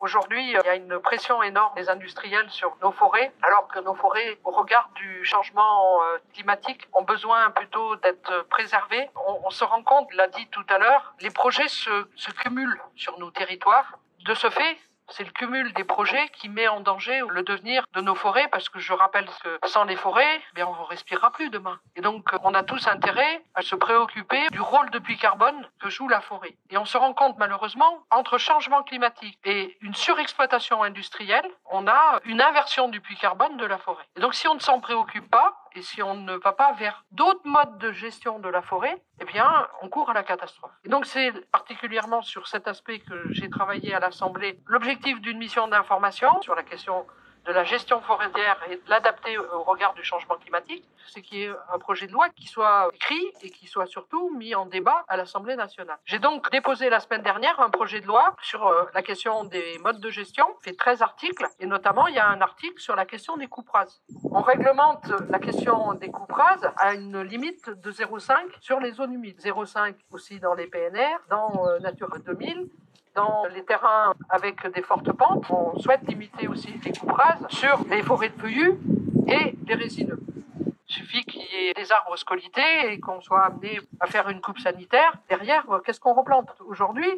Aujourd'hui, il y a une pression énorme des industriels sur nos forêts, alors que nos forêts, au regard du changement climatique, ont besoin plutôt d'être préservées. On se rend compte, l'a dit tout à l'heure, les projets se cumulent sur nos territoires. De ce fait, c'est le cumul des projets qui met en danger le devenir de nos forêts, parce que je rappelle que sans les forêts, on ne respirera plus demain. Et donc, on a tous intérêt à se préoccuper du rôle de puits carbone que joue la forêt. Et on se rend compte, malheureusement, entre changement climatique et une surexploitation industrielle, on a une inversion du puits carbone de la forêt. Et donc, si on ne s'en préoccupe pas, et si on ne va pas vers d'autres modes de gestion de la forêt, on court à la catastrophe. Et donc, c'est particulièrement sur cet aspect que j'ai travaillé à l'Assemblée. L'objectif d'une mission d'information sur la question de la gestion forestière et de l'adapter au regard du changement climatique, c'est qu'il y ait un projet de loi qui soit écrit et qui soit surtout mis en débat à l'Assemblée nationale. J'ai donc déposé la semaine dernière un projet de loi sur la question des modes de gestion, fait 13 articles, et notamment il y a un article sur la question des coupes rases. On réglemente la question des coupes rases à une limite de 0,5 sur les zones humides, 0,5 aussi dans les PNR, dans Natura 2000, dans les terrains avec des fortes pentes. On souhaite limiter aussi les coupes rases sur les forêts de feuillus et les résineux. Il suffit qu'il y ait des arbres scolités et qu'on soit amené à faire une coupe sanitaire. Derrière, qu'est-ce qu'on replante? Aujourd'hui,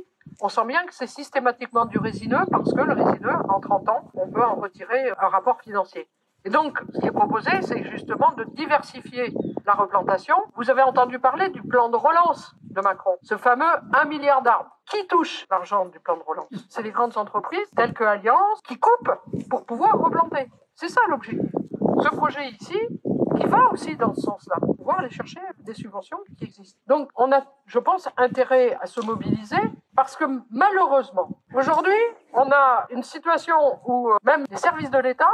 on sent bien que c'est systématiquement du résineux, parce que le résineux, en 30 ans, on peut en retirer un rapport financier. Et donc, ce qui est proposé, c'est justement de diversifier la replantation. Vous avez entendu parler du plan de relance de Macron, ce fameux 1 milliard d'arbres. Qui touche l'argent du plan de relance? C'est les grandes entreprises, telles que Allianz, qui coupent pour pouvoir replanter. C'est ça l'objectif. Ce projet ici, qui va aussi dans ce sens-là, pouvoir aller chercher des subventions qui existent. Donc, on a, je pense, intérêt à se mobiliser, parce que malheureusement, aujourd'hui, on a une situation où même les services de l'État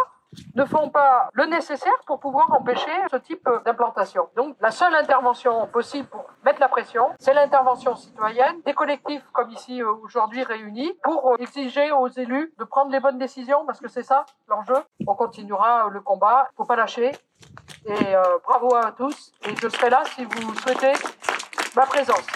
ne font pas le nécessaire pour pouvoir empêcher ce type d'implantation. Donc, la seule intervention possible pour mettre la pression, c'est l'intervention citoyenne, des collectifs comme ici aujourd'hui réunis, pour exiger aux élus de prendre les bonnes décisions, parce que c'est ça l'enjeu. On continuera le combat, il ne faut pas lâcher. Et bravo à tous, et je serai là si vous souhaitez ma présence.